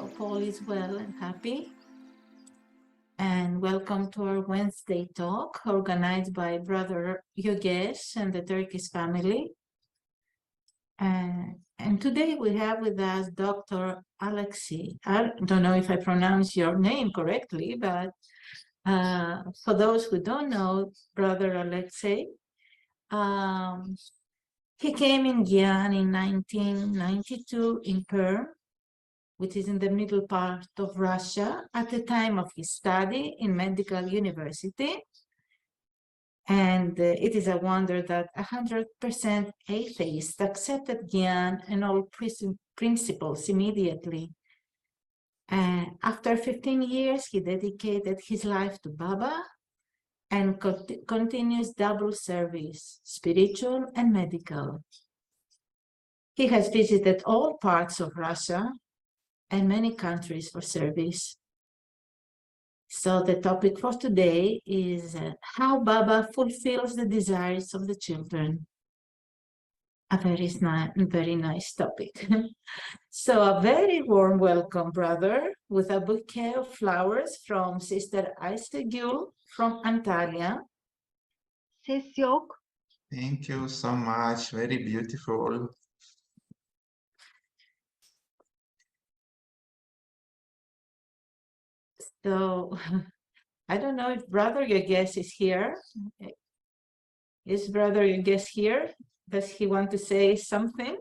Hope all is well and happy. And welcome to our Wednesday talk organized by Brother Yogesh and the Turkish family. And today we have with us Dr. Aleksey. I don't know if I pronounce your name correctly, but for those who don't know, Brother Aleksey, he came in Gyan in 1992 in Perm, which is in the middle part of Russia, at the time of his study in medical university. And it is a wonder that 100% atheists accepted Gyan and all principles immediately. After 15 years, he dedicated his life to Baba and continues double service, spiritual and medical. He has visited all parts of Russia and many countries for service. So the topic for today is how Baba fulfills the desires of the children. A very nice topic. So a very warm welcome, brother, with a bouquet of flowers from Sister Aleksey from Antalya. Ses yok. Thank you so much. Very beautiful. So I don't know if Brother Yogesh is here. Is Brother Yogesh here? Does he want to say something?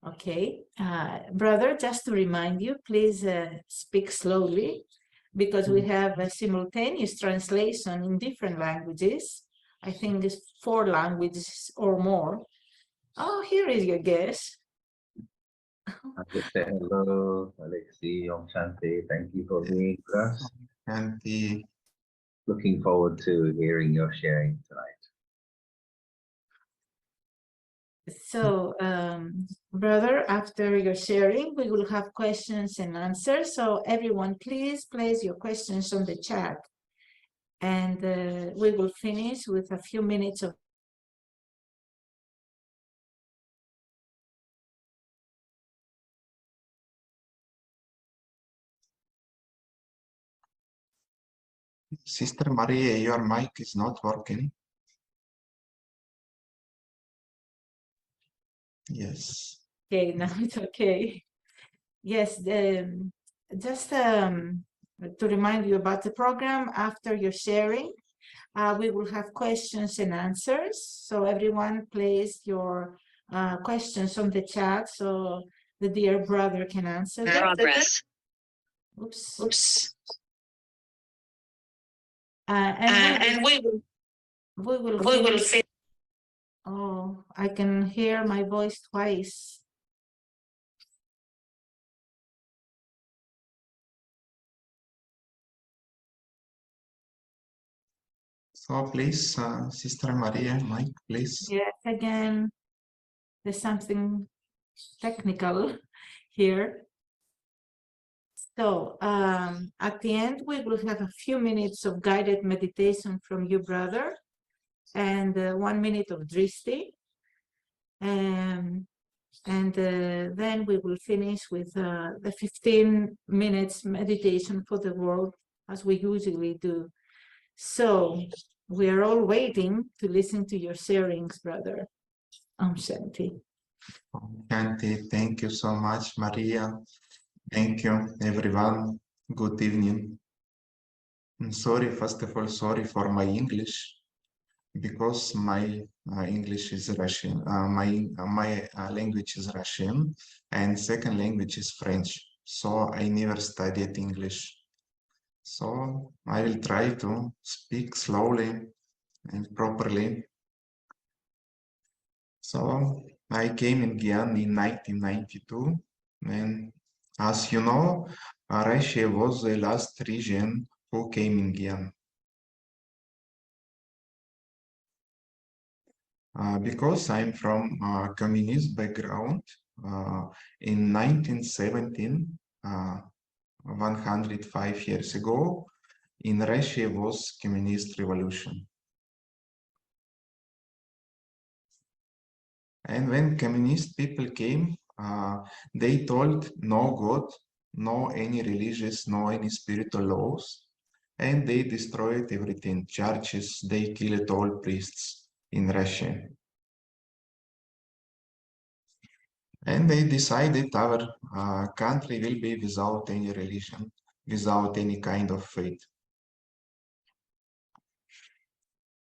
Okay, brother, just to remind you, please speak slowly because we have a simultaneous translation in different languages. I think it's 4 languages or more. Oh, here is your guest. I just say hello, Aleksey, Om Shanti. Thank you for being with us. Shanti. Looking forward to hearing your sharing tonight. So, brother, after your sharing, we will have questions and answers. So everyone, please place your questions on the chat. And we will finish with a few minutes of Sister Maria, your mic is not working. Yes. Okay, now it's okay. Yes, just to remind you about the program, after your sharing, we will have questions and answers. So everyone place your questions on the chat so the dear brother can answer them. Progress. Oops. Oops. And We will finish. Oh, I can hear my voice twice. So please, Sister Maria, mic, please. Yes, again, there's something technical here. So at the end, we will have a few minutes of guided meditation from you, brother, and 1 minute of drishti. And then we will finish with the 15 minutes meditation for the world, as we usually do. So we are all waiting to listen to your sharings, brother. Om Shanti. Shanti, thank you so much, Maria. Thank you, everyone. Good evening. I'm sorry, first of all, sorry for my English, because my English is Russian. My language is Russian, and second language is French. So I never studied English. So I will try to speak slowly and properly. So I came in Gyan in 1992, and as you know, Russia was the last region who came in Gyan. Because I'm from a communist background, in 1917, 105 years ago, in Russia was communist revolution. And when communist people came, they told no God, no any religious, no any spiritual laws, and they destroyed everything, churches, they killed all priests in Russia. And they decided our country will be without any religion, without any kind of faith.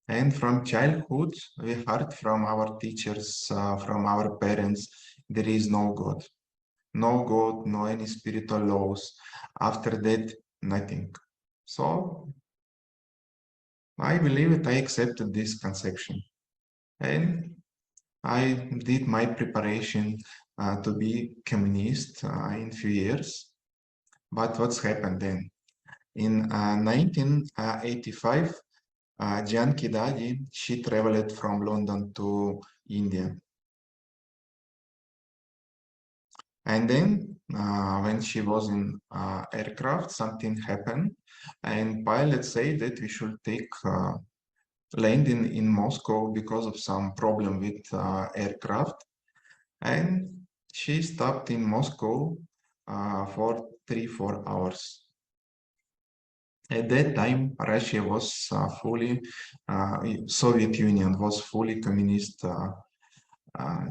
And from childhood, we heard from our teachers, from our parents, there is no God. No God, no any spiritual laws. After that, nothing. So I believe it, I accepted this conception. And I did my preparation to be communist in few years. But what's happened then? In 1985, Janki Dadi, she traveled from London to India. And then when she was in aircraft, something happened. And pilots say that we should take landing in Moscow because of some problem with aircraft. And she stopped in Moscow for 3-4 hours. At that time, Russia was fully, Soviet Union was fully communist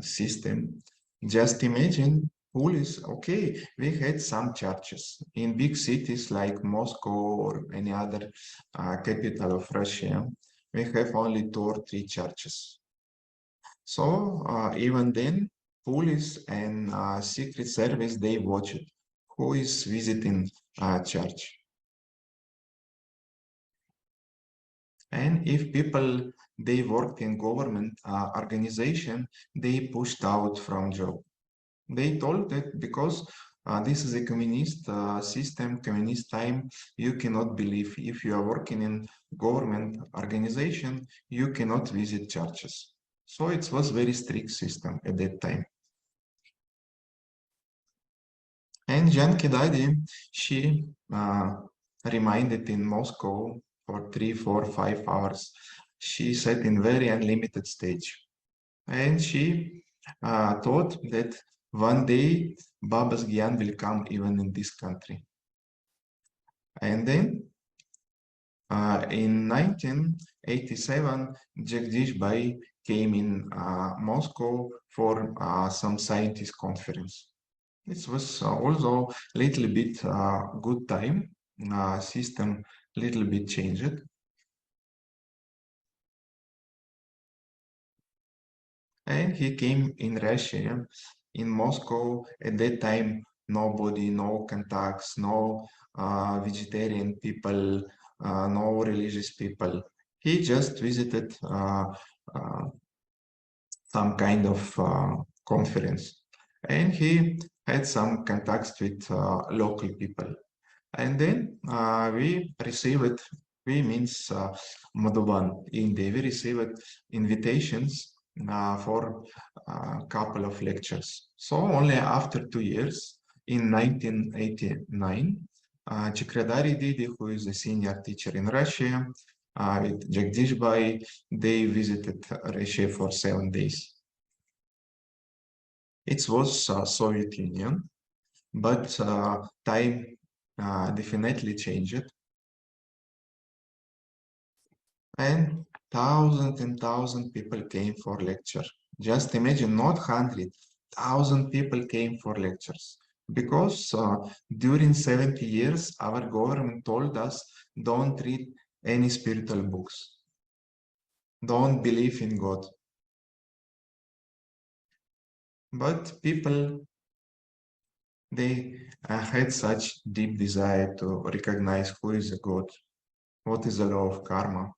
system. Just imagine, police, okay, we had some churches in big cities like Moscow or any other capital of Russia. We have only 2 or 3 churches. So even then, police and secret service, they watch it. Who is visiting church? And if people, they worked in government organization, they pushed out from job. They told that because this is a communist system, communist time, you cannot believe. If you are working in government organization, you cannot visit churches. So it was very strict system at that time. And Janki Dadi, she reminded in Moscow for 3-4-5 hours. She sat in very unlimited stage. And she thought that one day Baba's Gyan will come even in this country. And then in 1987, Jagdish Bai came in Moscow for some scientist conference. It was also a little bit good time, system little bit changed. And he came in Russia, in Moscow. At that time, nobody, no contacts, no vegetarian people, no religious people. He just visited some kind of conference, and he had some contacts with local people. And then we received, we means Madhuban, India, we received invitations for a couple of lectures. So only after 2 years, in 1989, Chakradari Didi, who is a senior teacher in Russia, with Jagdish Bai, they visited Russia for 7 days. It was Soviet Union, but time definitely changed. And thousands people came for lecture. Just imagine, not 100,000 people came for lectures. Because during 70 years, our government told us, don't read any spiritual books. Don't believe in God. But people, they had such deep desire to recognize who is a God, what is the law of karma,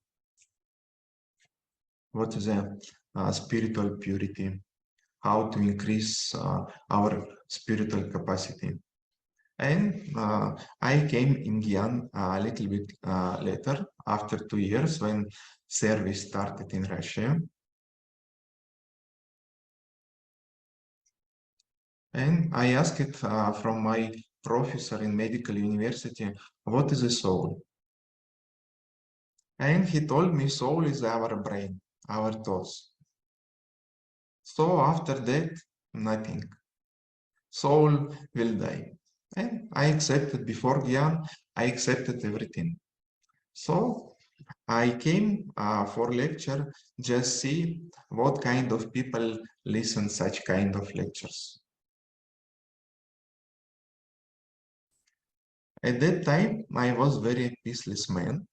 what is a spiritual purity, how to increase our spiritual capacity. And I came in Gyan a little bit later, after 2 years, when service started in Russia. And I asked it from my professor in medical university, what is a soul? And he told me soul is our brain, our thoughts. So after that, nothing. Soul will die. And I accepted before Gyan, I accepted everything. So I came for lecture, just see what kind of people listen such kind of lectures. At that time, I was very peaceless man.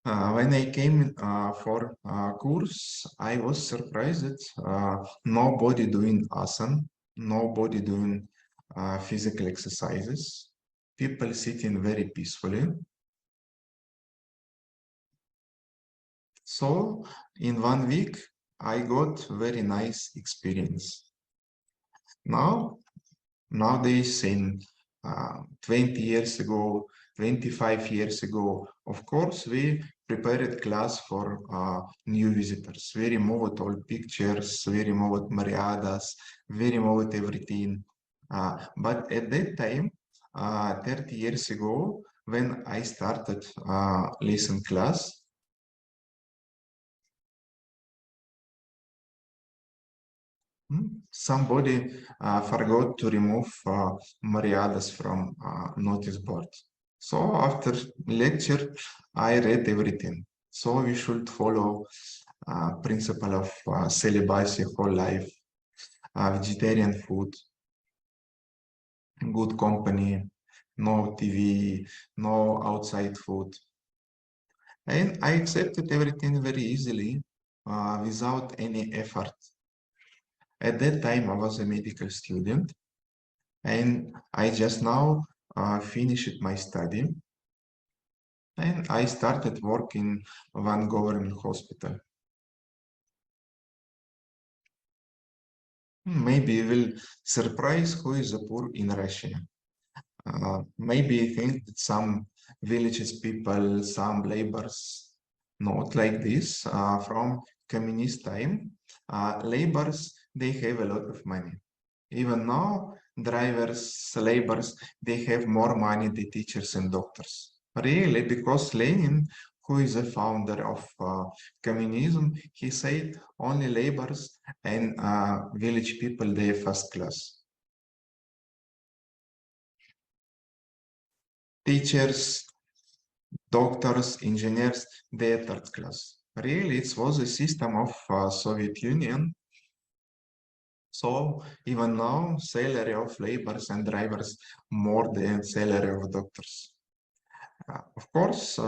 When I came for course, I was surprised that nobody doing asana, nobody doing physical exercises. People sitting very peacefully. So in 1 week, I got very nice experience. Now, nowadays, in 20 years ago, 25 years ago, of course, we prepared class for new visitors. We removed all pictures, we removed mariadas, we removed everything. But at that time, 30 years ago, when I started lesson class, somebody forgot to remove mariadas from notice board. So after lecture, I read everything. So we should follow principle of celibacy whole life, vegetarian food, good company, no TV, no outside food. And I accepted everything very easily without any effort. At that time, I was a medical student and I just now finished my study and I started work in one government hospital. Maybe you will surprise who is the poor in Russia. Maybe you think that some villages people, some laborers, not like this. From communist time, laborers, they have a lot of money. Even now, drivers, laborers, they have more money than teachers and doctors. Really, because Lenin, who is the founder of communism, he said only laborers and village people, they are first class. Teachers, doctors, engineers, they are third class. Really, it was a system of Soviet Union. So even now, salary of laborers and drivers more than salary of doctors. Of course,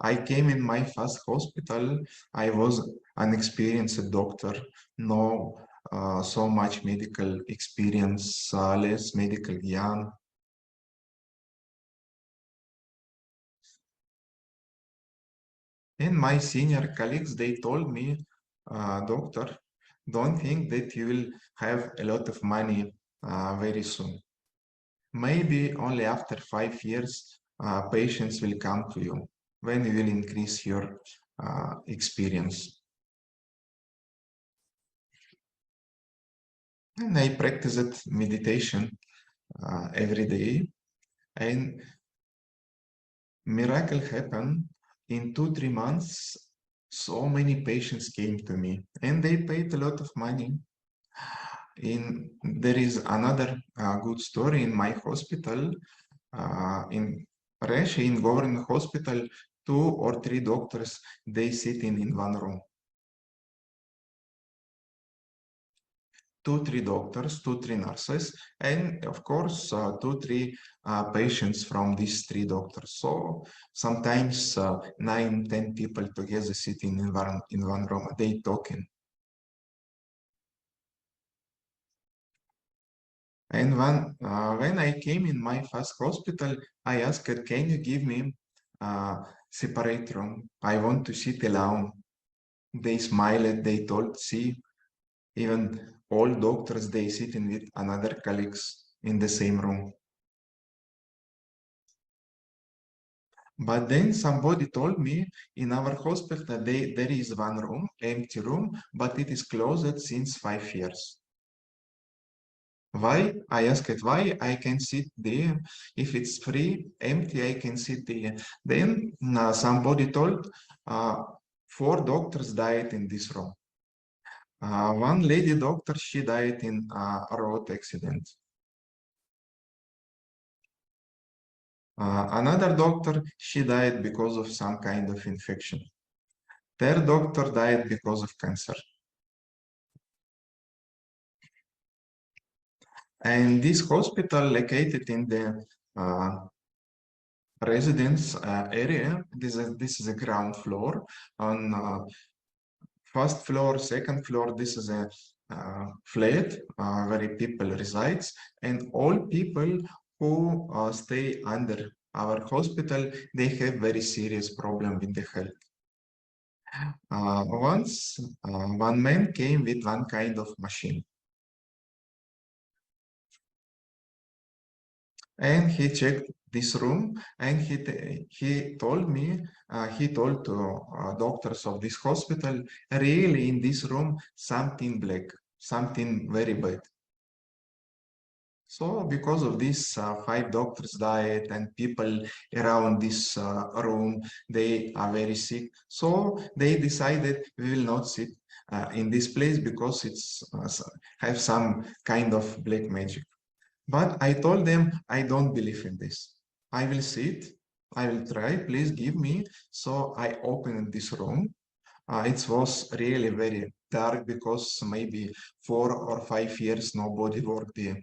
I came in my first hospital. I was an experienced doctor, no so much medical experience, less medical yarn. And my senior colleagues, they told me, doctor, don't think that you will have a lot of money very soon. Maybe only after 5 years, patients will come to you when you will increase your experience. And I practiced meditation every day, and miracle happened. In 2-3 months, so many patients came to me, and they paid a lot of money. There is another good story in my hospital. In Russia, in government hospital, 2 or 3 doctors, they sit in one room. 2-3 doctors, 2-3 nurses, and of course, 2-3 patients from these 3 doctors. So sometimes 9-10 people together sitting in one room, they talking. And when I came in my first hospital, I asked, can you give me a separate room? I want to sit alone. They smiled, they told, see, even all doctors, they sitting with another colleagues in the same room. But then somebody told me in our hospital, there is one room, empty room, but it is closed since 5 years. Why? I asked why. I can sit there. If it's free, empty, I can sit there. Then somebody told 4 doctors died in this room. One lady doctor, she died in a road accident. Another doctor, she died because of some kind of infection. Third doctor died because of cancer. And this hospital located in the residence area, this is a ground floor. On first floor, second floor, this is a flat where people resides, and all people who stay under our hospital, they have very serious problem with the health. Once one man came with one kind of machine, and he checked this room, and he told me, he told to doctors of this hospital, really in this room something black, something very bad. So because of this, 5 doctors died, and people around this room, they are very sick. So they decided we will not sit in this place because it's have some kind of black magic. But I told them I don't believe in this. I will sit, I will try, please give me. So I opened this room. It was really very dark because maybe 4 or 5 years nobody worked there.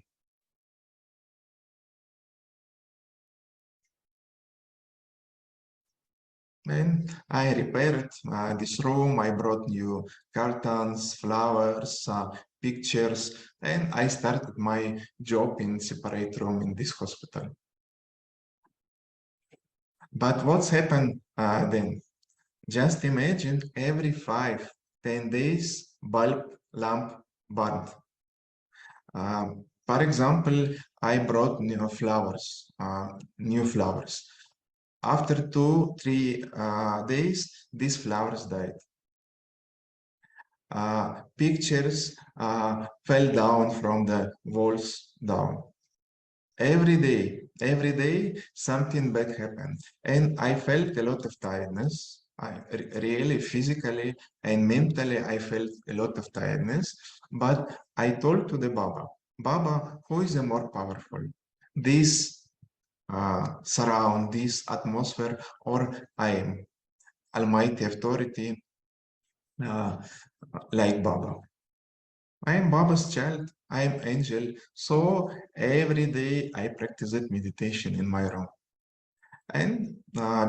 And I repaired this room. I brought new curtains, flowers, pictures, and I started my job in separate room in this hospital. But what's happened then? Just imagine every 5-10 days, bulb lamp burned. For example, I brought new flowers. After 2-3 days, these flowers died. Pictures fell down from the walls down. Every day, something bad happened. And I felt a lot of tiredness. Really, physically and mentally, I felt a lot of tiredness. But I told to the Baba, who is the more powerful? This surround, this atmosphere, or I am Almighty Authority, like Baba. I am Baba's child. I am angel. So every day I practiced meditation in my room. And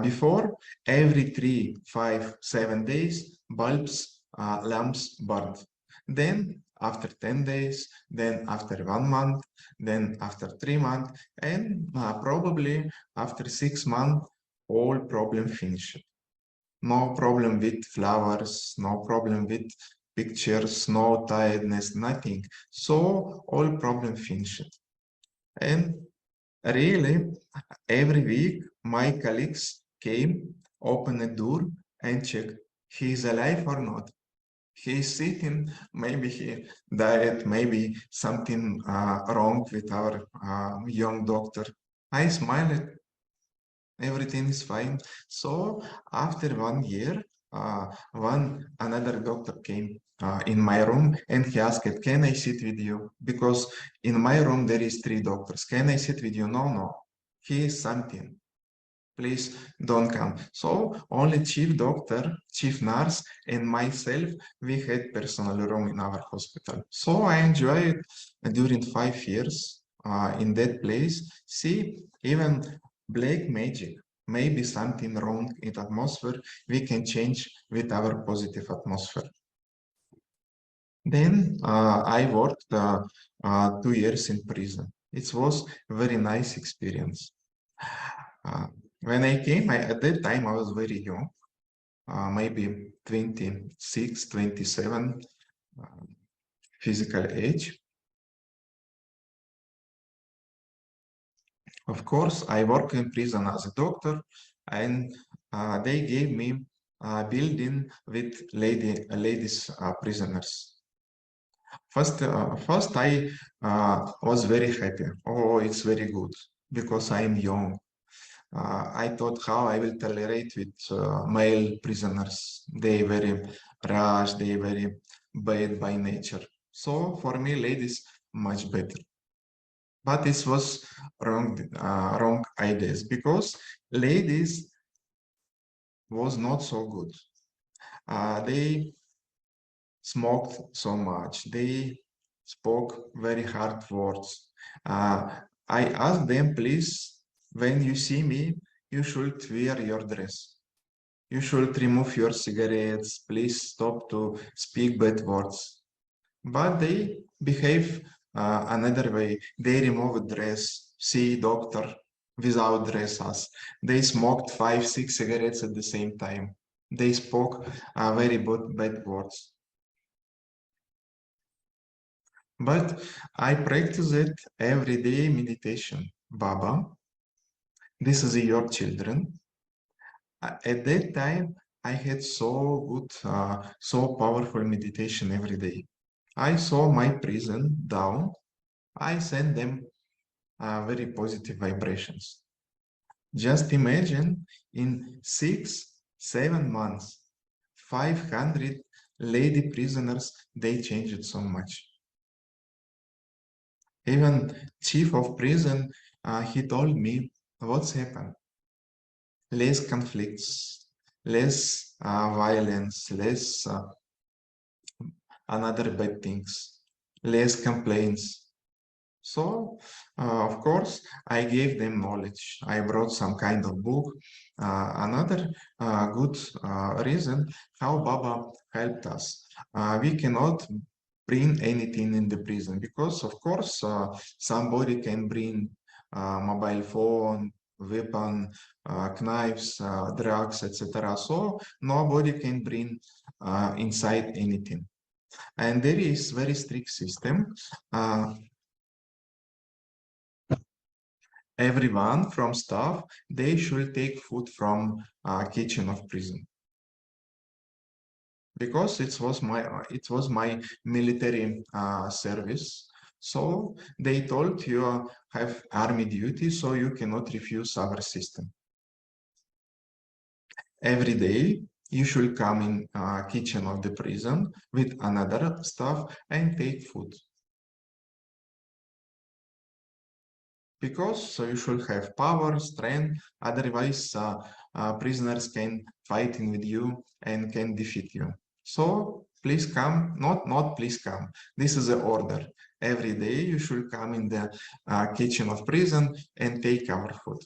before, every 3, 5, 7 days, bulbs, lamps burned. Then after 10 days, then after 1 month, then after 3 months, and probably after 6 months, all problem finished. No problem with flowers, no problem with pictures, no tiredness, nothing. So all problem finished. And really, every week, my colleagues came, opened a door, and checked he is alive or not. He is sitting, maybe he died, maybe something wrong with our young doctor. I smiled, everything is fine. So after 1 year, another doctor came in my room, and he asked, can I sit with you? Because in my room there is 3 doctors. Can I sit with you? No, he is something. Please don't come. So only chief doctor, chief nurse, and myself, we had personal room in our hospital. So I enjoyed during 5 years in that place. See, even black magic, maybe something wrong in the atmosphere, we can change with our positive atmosphere. Then I worked 2 years in prison. It was a very nice experience. When I came, at that time I was very young, maybe 26, 27 physical age. Of course, I work in prison as a doctor, and they gave me a building with ladies prisoners. First I was very happy. Oh, it's very good because I am young. I thought how I will tolerate with male prisoners. They very rash, they very bad by nature. So for me, ladies much better. But this was wrong ideas because ladies was not so good. They smoked so much. They spoke very hard words. I asked them, please, when you see me, you should wear your dress. You should remove your cigarettes. Please stop to speak bad words. But they behave another way. They remove dress, see doctor without dresses. They smoked 5, 6 cigarettes at the same time. They spoke very bad words. But I practice it every day meditation. Baba, this is your children. At that time, I had so good, so powerful meditation every day. I saw my prison down. I sent them very positive vibrations. Just imagine in 6, 7 months, 500 lady prisoners, they changed so much. Even chief of prison, he told me what's happened. Less conflicts, less violence, less another bad things, less complaints. So, of course, I gave them knowledge. I brought some kind of book. Another good reason how Baba helped us. We cannot bring anything in the prison because, of course, somebody can bring mobile phone, weapon, knives, drugs, etc. So nobody can bring inside anything. And there is very strict system. Everyone from staff, they should take food from kitchen of prison because it was my military service. So they told you have army duty, so you cannot refuse our system. Every day you should come in kitchen of the prison with another staff and take food. Because so you should have power, strength, otherwise prisoners can fight with you and can defeat you. So please come, not please come. This is the order. Every day you should come in the kitchen of prison and take our food.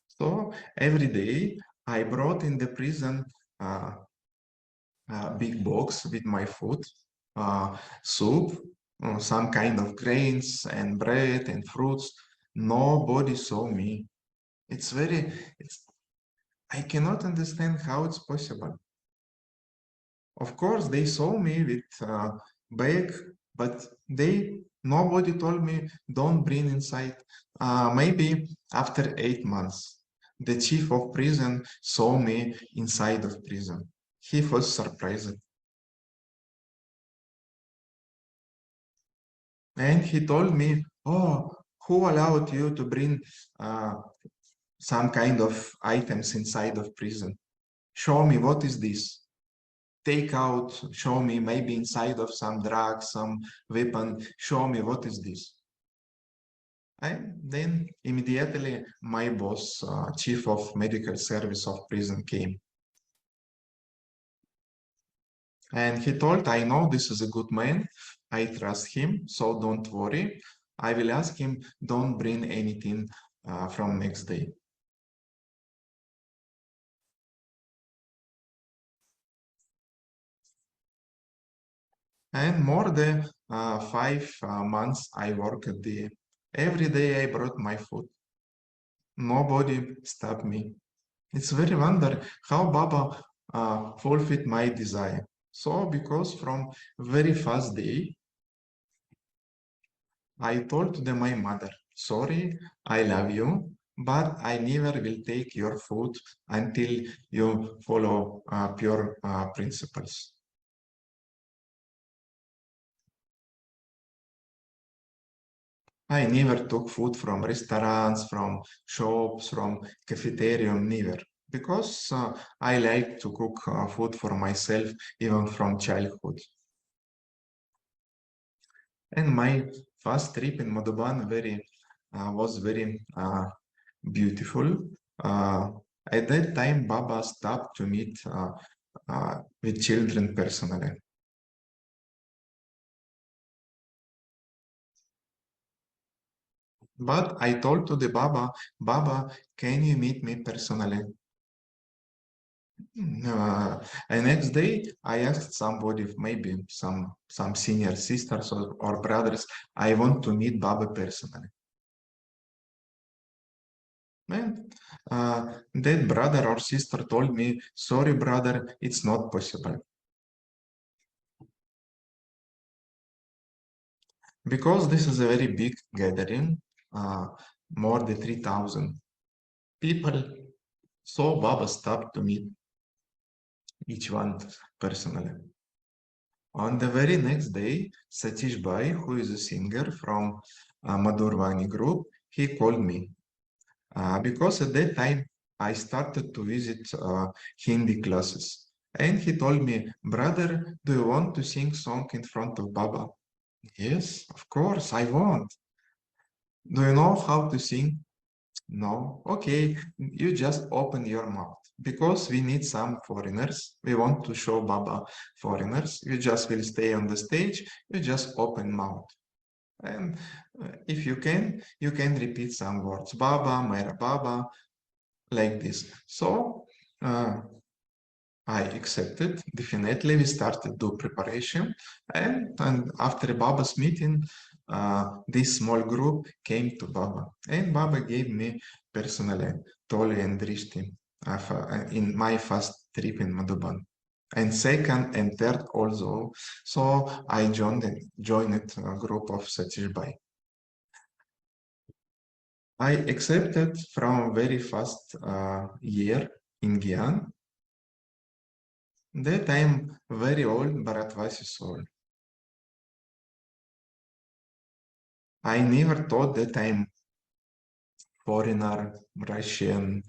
So every day I brought in the prison big box with my food, soup, some kind of grains and bread and fruits. Nobody saw me. I cannot understand how it's possible. Of course, they saw me with bag, but nobody told me don't bring inside. Maybe after 8 months, the chief of prison saw me inside of prison. He was surprised. And he told me, oh, who allowed you to bring some kind of items inside of prison? Show me, what is this? Take out, show me, maybe inside of some drug, some weapon, show me, what is this? And then immediately my boss, chief of medical service of prison came. And he told, I know this is a good man. I trust him, so don't worry. I will ask him, don't bring anything from next day. And more than 5 months I worked there. Every day I brought my food. Nobody stopped me. It's very wonder how Baba fulfilled my desire. So because from very first day, I told to my mother, sorry, I love you, but I never will take your food until you follow pure principles. I never took food from restaurants, from shops, from cafeteria, never. Because I like to cook food for myself, even from childhood. And my first trip in Madhuban was very beautiful. Uh, at that time, Baba stopped to meet with children personally. But I told to the Baba, can you meet me personally? And next day, I asked somebody, maybe some senior sisters or brothers, I want to meet Baba personally. And that brother or sister told me, sorry, brother, it's not possible. Because this is a very big gathering, more than 3,000 people, so Baba stopped to meet each one personally. On the very next day, Satish Bhai, who is a singer from Madhurvani group, he called me because at that time I started to visit Hindi classes. And he told me, brother, do you want to sing song in front of Baba? Yes, of course, I want. Do you know how to sing? No. Okay, you just open your mouth because we need some foreigners. We want to show Baba foreigners. You just will stay on the stage. You just open mouth. And if you can repeat some words. Baba, Mera Baba, like this. So I accepted, definitely. We started to preparation. And after Baba's meeting, this small group came to Baba. And Baba gave me personally Toli and Drishti in my first trip in Madhuban. And second and third also. So I joined a group of Satish Bhai. I accepted from very first year in Gyan. That I'm very old, Bharatwasi soul. I never thought that I'm foreigner, Russian.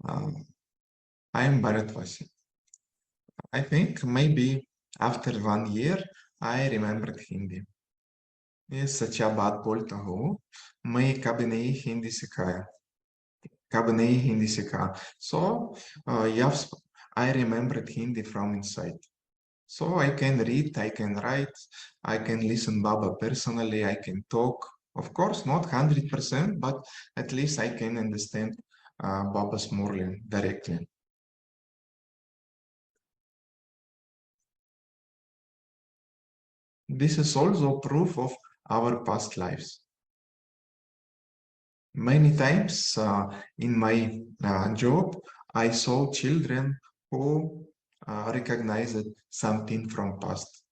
I'm Bharatwasi. I think maybe after 1 year, I remembered Hindi. ये सच्चा बात बोलता हूँ मैं कभी नहीं हिंदी सिखाया कभी नहीं हिंदी सिखा so yes I remembered Hindi from inside. So I can read, I can write, I can listen Baba personally, I can talk. Of course, not 100%, but at least I can understand Baba's Murli directly. This is also proof of our past lives. Many times in my job, I saw children who recognized something from past.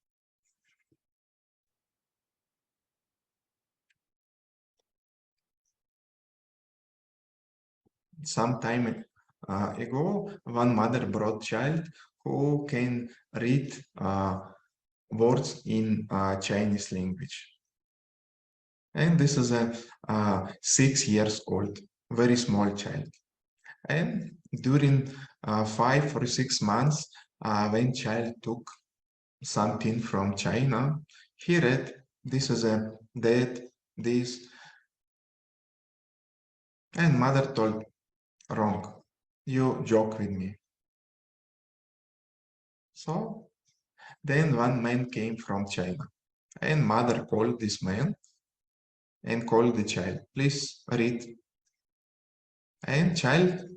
Some time ago, one mother brought child who can read words in Chinese language. And this is a 6 years old, very small child. And during 5 or 6 months, when child took something from China, he read, this is a that, this, and mother told, wrong, you joke with me. So then one man came from China, and mother called this man and called the child, please read. And child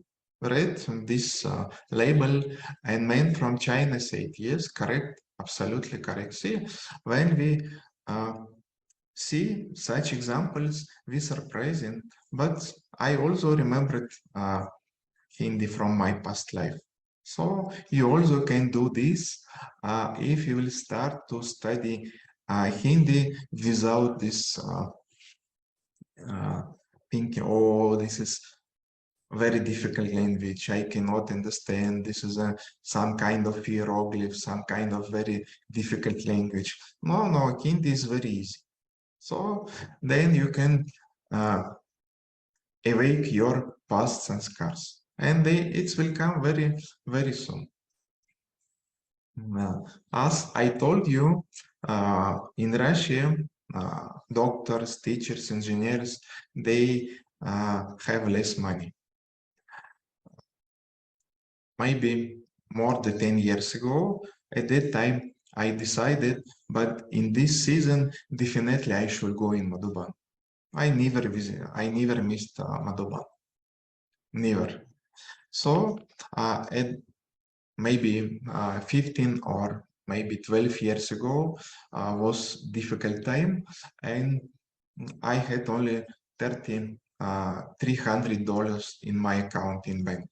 read this label, and man from China said, yes, correct, absolutely correct. See, when we see such examples, we surprising, but I also remembered Hindi from my past life. So you also can do this if you will start to study Hindi without this thinking, oh, this is very difficult language. I cannot understand. This is some kind of hieroglyph, some kind of very difficult language. No, Hindi is very easy. So then you can awake your pasts and scars, and it will come very, very soon. As I told you, in Russia, doctors, teachers, engineers, they have less money. Maybe more than 10 years ago, at that time, I decided, but in this season, definitely I should go in Madhuban. I never missed Madhuban, never. So at maybe 15 or maybe 12 years ago was difficult time, and I had only $300 in my account in bank.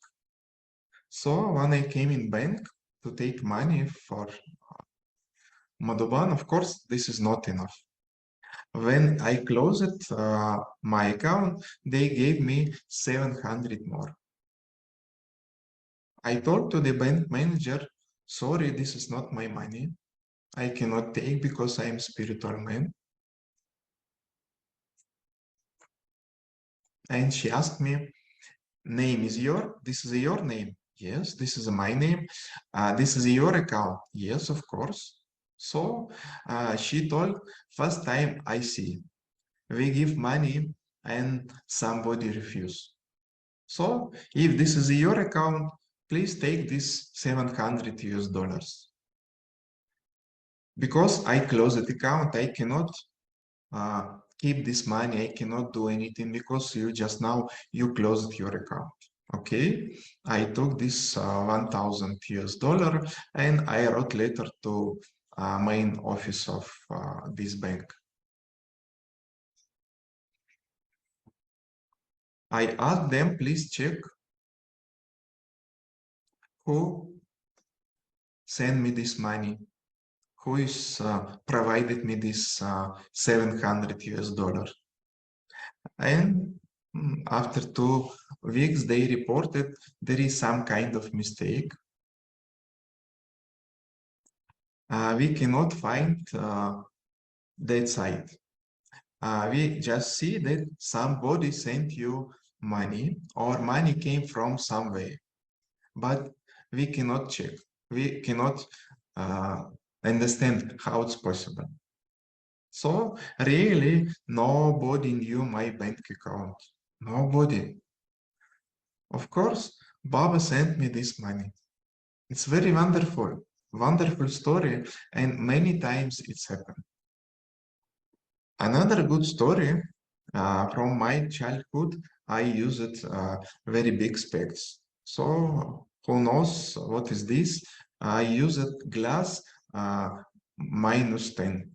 So when I came in bank to take money for Madhuban, of course, this is not enough. When I closed my account, they gave me 700 more. I told to the bank manager, sorry, this is not my money. I cannot take because I am spiritual man. And she asked me, this is your name? Yes, this is my name. This is your account? Yes, of course. So she told, first time I see, we give money and somebody refuse. So if this is your account, please take this 700 US dollars. Because I closed the account, I cannot keep this money. I cannot do anything because you closed your account. Okay, I took this 1,000 US dollar and I wrote letter to main office of this bank. I asked them, please check who sent me this money, who is provided me this 700 US dollar. And after 2 weeks, they reported there is some kind of mistake. We cannot find that site. We just see that somebody sent you money or money came from somewhere, but we cannot check. We cannot understand how it's possible. So really, nobody knew my bank account. Nobody. Of course, Baba sent me this money. It's very wonderful, wonderful story, and many times it's happened. Another good story from my childhood, I used very big specs. So who knows what is this? I used glass -10.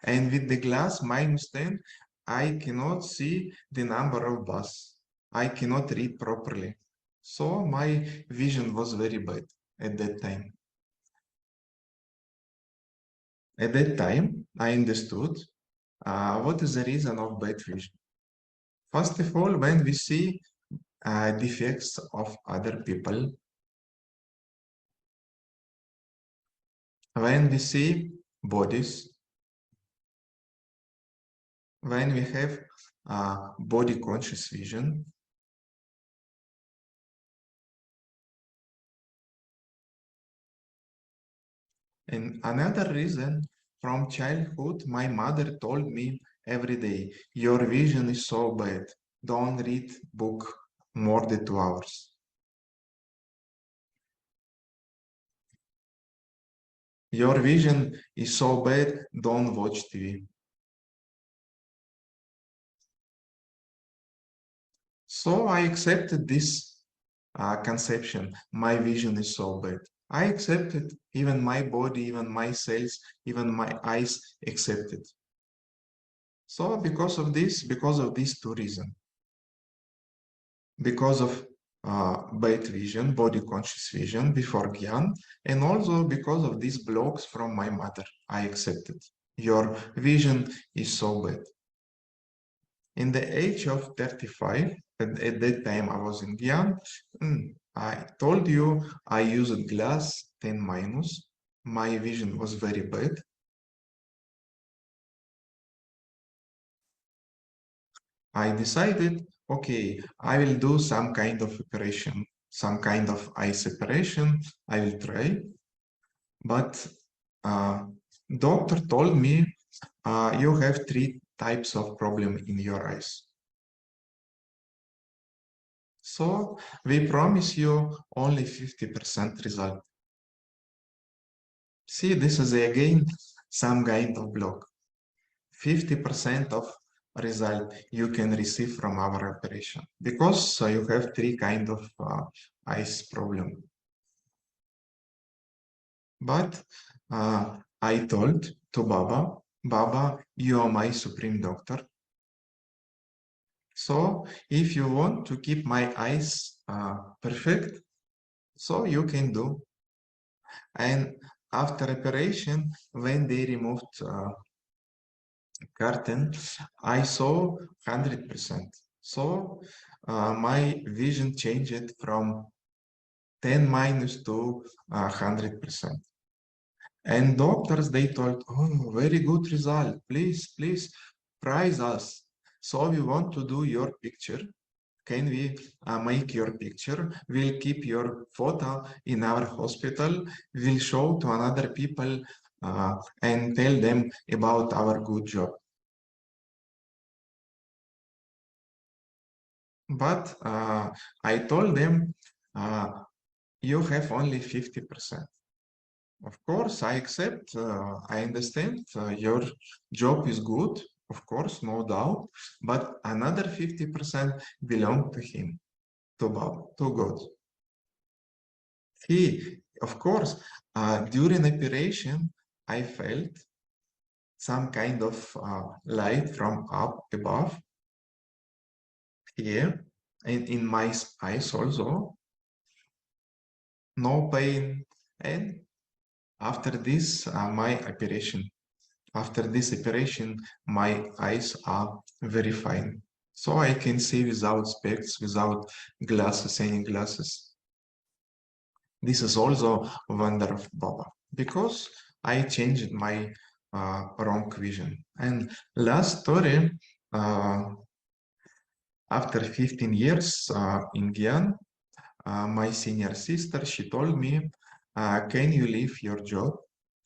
And with the glass -10, I cannot see the number of bus. I cannot read properly. So my vision was very bad at that time. At that time, I understood what is the reason of bad vision. First of all, when we see defects of other people, when we see bodies, when we have body conscious vision, and another reason, from childhood, my mother told me every day, your vision is so bad, don't read book more than 2 hours. Your vision is so bad, don't watch TV. So I accepted this conception, my vision is so bad. I accepted, even my body, even my cells, even my eyes accepted. So because of these two reasons, because of bad vision, body conscious vision before Gyan, and also because of these blocks from my mother, I accepted. Your vision is so bad. In the age of 35, at that time I was in Gyan, I told you I used glass 10 minus. My vision was very bad. I decided, okay, I will do some kind of operation, some kind of eye separation. I will try. But doctor told me, you have 3 types of problem in your eyes. So we promise you only 50% result. See, this is again some kind of block. 50% of result you can receive from our operation because you have 3 kind of eyes problem. But I told to Baba, you are my supreme doctor. So if you want to keep my eyes perfect, so you can do. And after operation, when they removed curtain, I saw 100%. So my vision changed from 10 minus to 100%. And doctors, they told, oh, very good result. Please prize us. So we want to do your picture. Can we make your picture? We'll keep your photo in our hospital. We'll show to another people and tell them about our good job. But I told them, you have only 50%. Of course, I accept, I understand your job is good, of course, no doubt, but another 50% belong to him, to God. Of course, during operation, I felt some kind of light from up above here and in my eyes also, no pain, and after this, after this operation, my eyes are very fine. So I can see without specs, without glasses, any glasses. This is also a wonder of Baba, because I changed my wrong vision. And last story, after 15 years in Gyan, my senior sister, she told me, can you leave your job?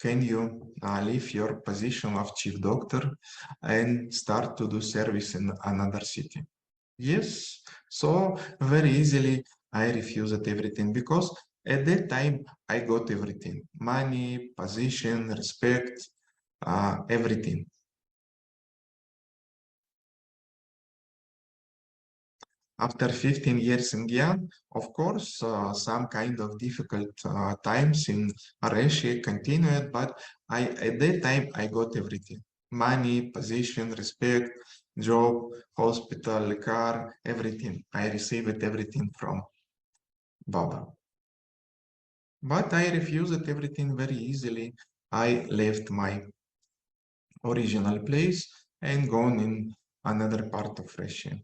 Can you leave your position of chief doctor and start to do service in another city? Yes. So very easily I refused everything because at that time I got everything: money, position, respect, everything. After 15 years in Gyan, of course, some kind of difficult times in Russia continued, but at that time I got everything: money, position, respect, job, hospital, car, everything. I received everything from Baba. But I refused everything very easily. I left my original place and gone in another part of Russia.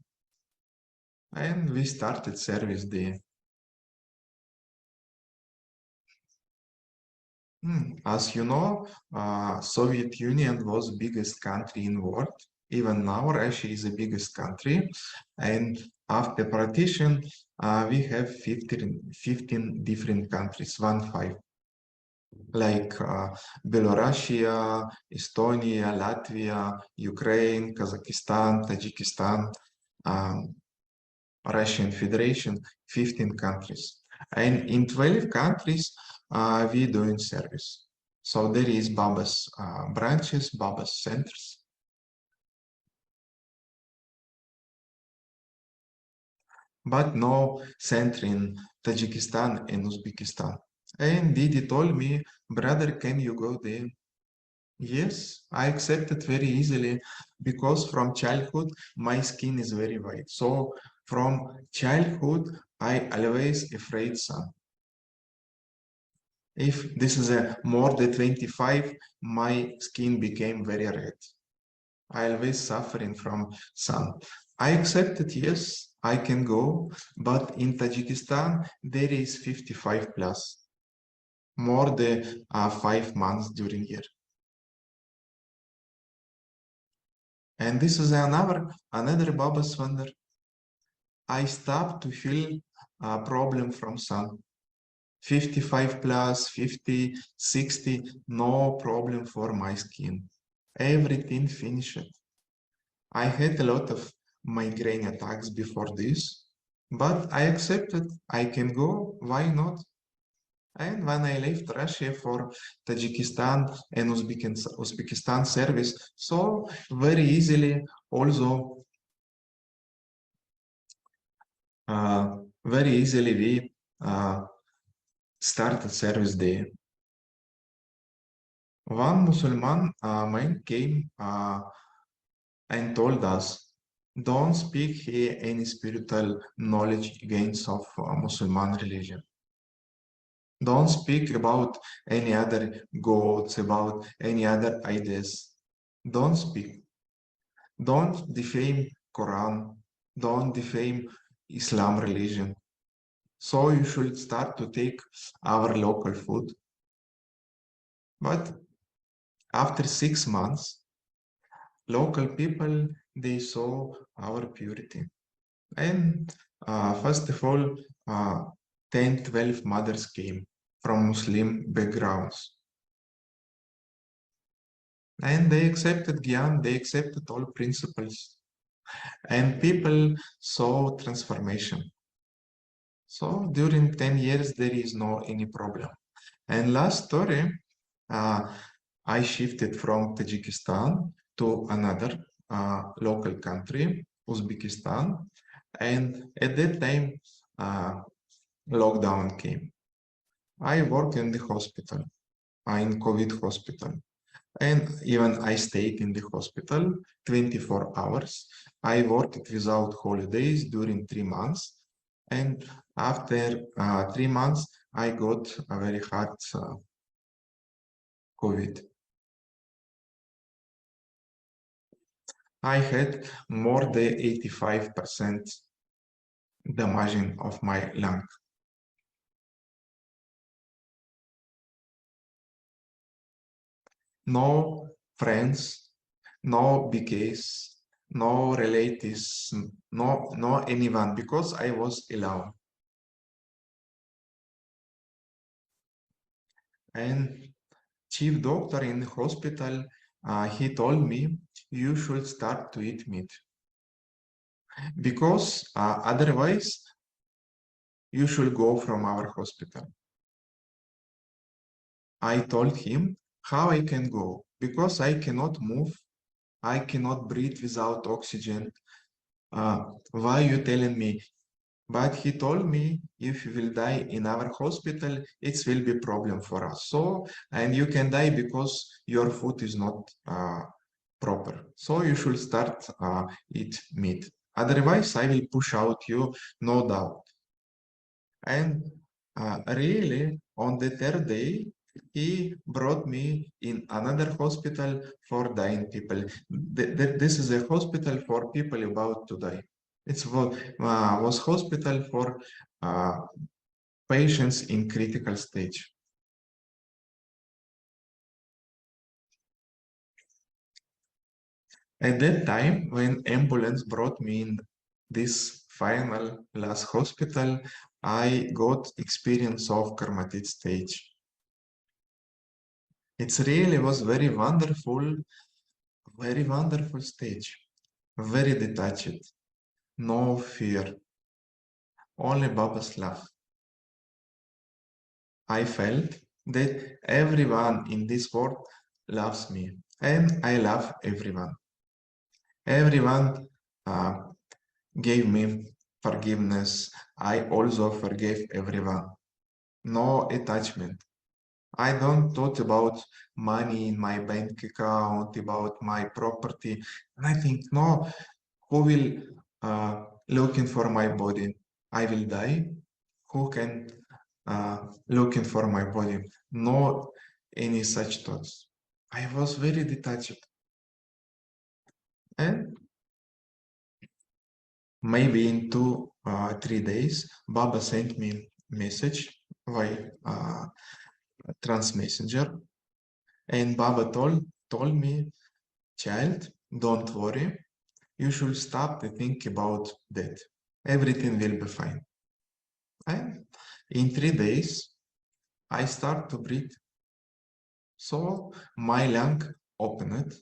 And we started service there. As you know, Soviet Union was biggest country in world. Even now, Russia is the biggest country. And after partition, we have 15 different countries, 15, like Belarusia, Estonia, Latvia, Ukraine, Kazakhstan, Tajikistan, Russian Federation, 15 countries. And in 12 countries, we doing service. So there is Baba's branches, Baba's centers. But no center in Tajikistan and Uzbekistan. And Didi told me, brother, can you go there? Yes, I accept it very easily because from childhood, my skin is very white. So from childhood, I always afraid sun. If this is a more than 25, my skin became very red. I always suffering from sun. I accepted, yes, I can go, but in Tajikistan, there is 55 plus, more than 5 months during year. And this is another Baba's wonder. I stopped to feel a problem from sun. 55 plus, 50, 60, no problem for my skin. Everything finished. I had a lot of migraine attacks before this, but I accepted I can go, why not? And when I left Russia for Tajikistan and Uzbekistan service, so very easily, also very easily we started service there. One Muslim man came and told us, don't speak here any spiritual knowledge against of Muslim religion. Don't speak about any other gods, about any other ideas. Don't speak. Don't defame Quran. Don't defame Islam religion. So you should start to take our local food. But after 6 months, local people, they saw our purity. And first of all, 10, 12 mothers came from Muslim backgrounds. And they accepted Gyan, they accepted all principles. And people saw transformation. So during 10 years, there is no any problem. And last story, I shifted from Tajikistan to another local country, Uzbekistan. And at that time, lockdown came. I worked in the hospital, in COVID hospital. And even I stayed in the hospital 24 hours. I worked without holidays during 3 months. And after 3 months, I got a very hard COVID. I had more than 85% damaging of my lung. No friends, no BKs, no relatives, no anyone, because I was alone. And chief doctor in the hospital, he told me, you should start to eat meat. Because otherwise, you should go from our hospital. I told him how I can go, because I cannot move, I cannot breathe without oxygen. Why you telling me? But he told me, if you will die in our hospital, it will be problem for us. So, and you can die because your food is not proper. So you should start eat meat. Otherwise, I will push out you, no doubt. And really, on the third day, he brought me in another hospital for dying people. This is a hospital for people about to die. It was hospital for patients in critical stage. At that time, when ambulance brought me in this final last hospital, I got experience of karmatid stage. It really was very wonderful stage, very detached, no fear, only Baba's love. I felt that everyone in this world loves me, and I love everyone. Everyone gave me forgiveness. I also forgave everyone. No attachment. I don't thought about money in my bank account, about my property. And I think, no, who will looking for my body? I will die. Who can looking for my body? No any such thoughts. I was very detached. And maybe in 2-3 days, Baba sent me message by trans messenger, and Baba told me, child, don't worry. You should stop to think about that. Everything will be fine. And in 3 days, I start to breathe. So my lung opened.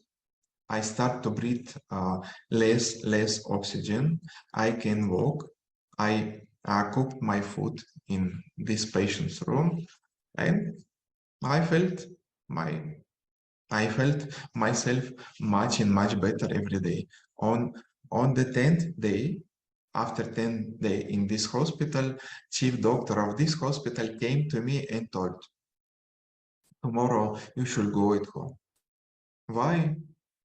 I start to breathe less oxygen. I can walk. I cooked my food in this patient's room, and I felt my I felt myself much better every day. On on the 10th day, after 10 days in this hospital, chief doctor of this hospital came to me and told, tomorrow you should go at home. Why?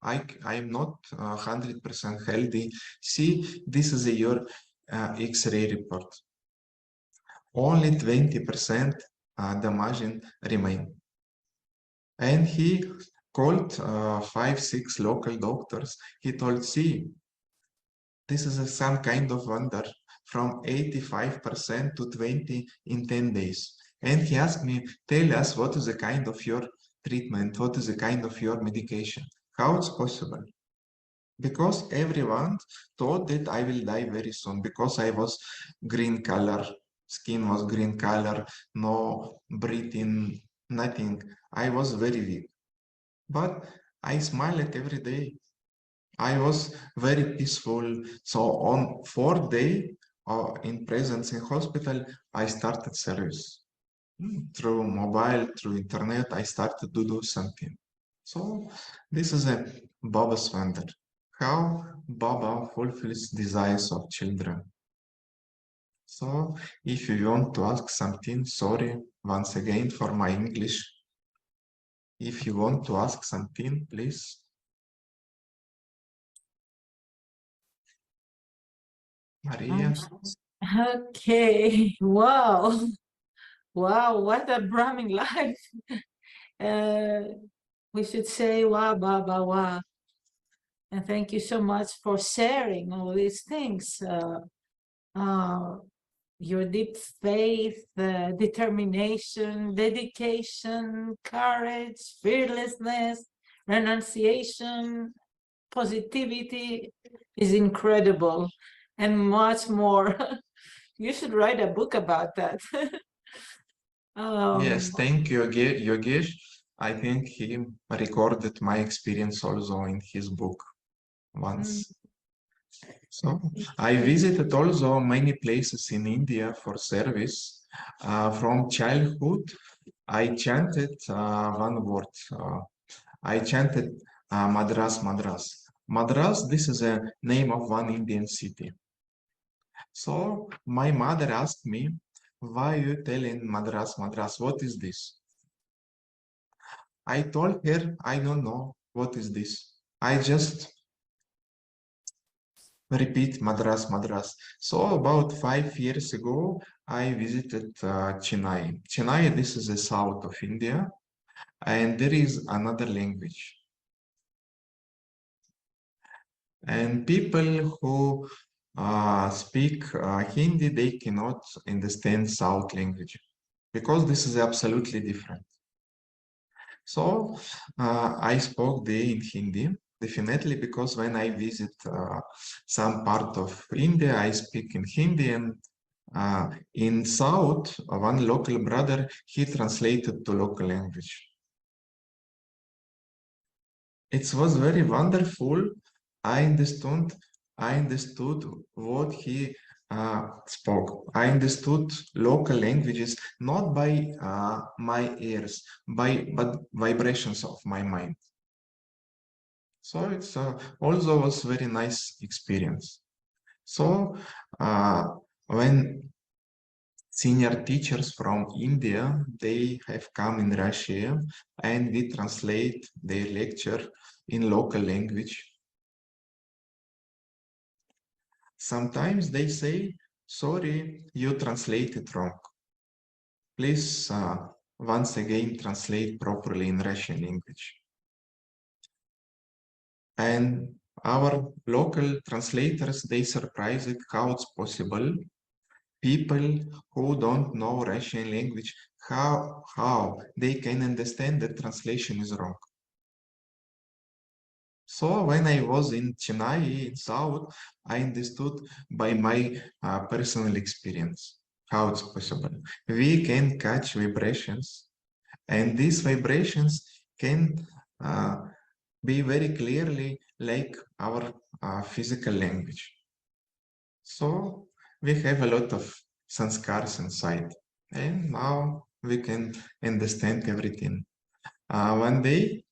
I'm not 100% healthy. See, this is your X-ray report. Only 20% damage remain. And he called 5, 6 local doctors. He told, see, this is some kind of wonder from 85% to 20 in 10 days. And he asked me, tell us what is the kind of your treatment, what is the kind of your medication, how it's possible. Because everyone thought that I will die very soon because I was green color, skin was green color, no breathing, nothing. I was very weak. But I smiled every day. I was very peaceful. So on 4th day in presence in hospital, I started service. Through mobile, through internet, I started to do something. So this is a Baba's wonder. How Baba fulfills desires of children. So if you want to ask something, sorry once again for my English. If you want to ask something, please. Maria. Okay. Wow. Wow, what a brimming life. We should say wow, Baba, wow. And thank you so much for sharing all these things. Your deep faith, determination, dedication, courage, fearlessness, renunciation, positivity is incredible, and much more. You should write a book about that. Yes, thank you, Yogesh. I think he recorded my experience also in his book once. So I visited also many places in India for service. From childhood, I chanted one word. I chanted Madras, Madras. Madras, this is a name of one Indian city. So my mother asked me, why are you telling Madras, Madras? What is this? I told her, I don't know what is this. I just repeat Madras, Madras. So about 5 years ago, I visited Chennai. Chennai, this is the south of India, and there is another language. And people who speak Hindi, they cannot understand South language because this is absolutely different. So I spoke there in Hindi, definitely, because when I visit some part of India, I speak in Hindi, and in South, one local brother, he translated to local language. It was very wonderful. I understood what he spoke. I understood local languages not by my ears, but vibrations of my mind. So it's also was very nice experience. So when senior teachers from India, they have come in Russia and we translate their lecture in local language. Sometimes they say, sorry, you translated wrong. Please once again translate properly in Russian language. And our local translators, they surprised how it's possible. People who don't know Russian language, how they can understand that translation is wrong. So when I was in Chennai, in South, I understood by my personal experience how it's possible. We can catch vibrations, and these vibrations can be very clearly like our physical language. So we have a lot of sanskars inside, and now we can understand everything. One day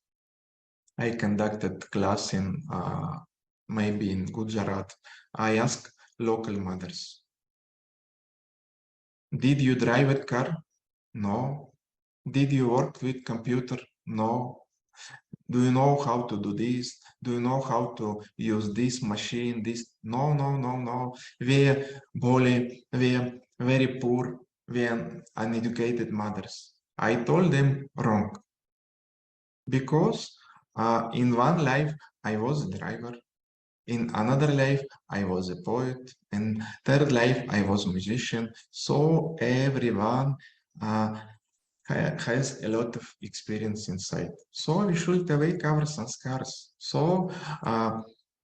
I conducted class in maybe in Gujarat. I asked local mothers, did you drive a car? No. Did you work with computer? No. Do you know how to do this? Do you know how to use this machine? This? No, no, no, no. We're bully, we're very poor, we're uneducated mothers. I told them wrong because in one life I was a driver. In another life, I was a poet. In third life, I was a musician. So everyone has a lot of experience inside. So we should awake our sanskars. So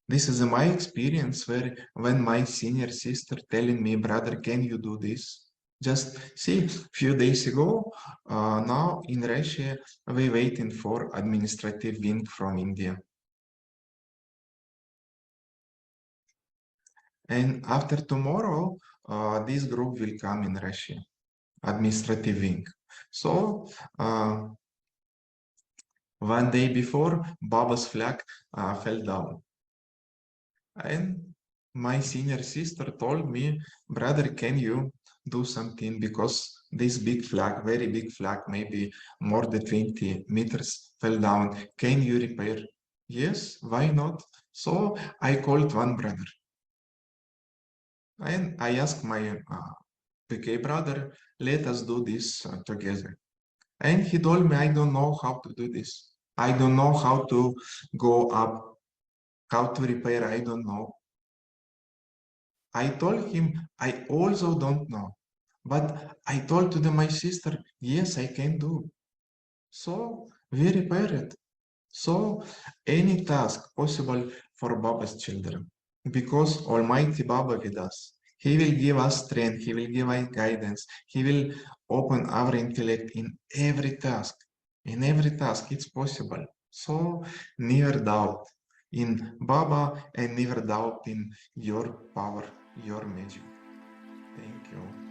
this is my experience where when my senior sister telling me, brother, can you do this? Just see, few days ago, now in Russia, we waiting for administrative wing from India. And after tomorrow, this group will come in Russia, administrative wing. So one day before, Baba's flag fell down. And my senior sister told me, brother, can you do something? Because this big flag, very big flag, maybe more than 20 meters fell down. Can you repair? Yes, why not? So I called one brother. And I asked my PK brother, let us do this together. And he told me, I don't know how to do this. I don't know how to go up, how to repair, I don't know. I told him, I also don't know. But I told to my sister, yes, I can do. So we repaired it. So any task possible for Baba's children, because Almighty Baba with us. He will give us strength, He will give us guidance, He will open our intellect in every task. In every task, it's possible. So never doubt in Baba and never doubt in your power, your magic. Thank you.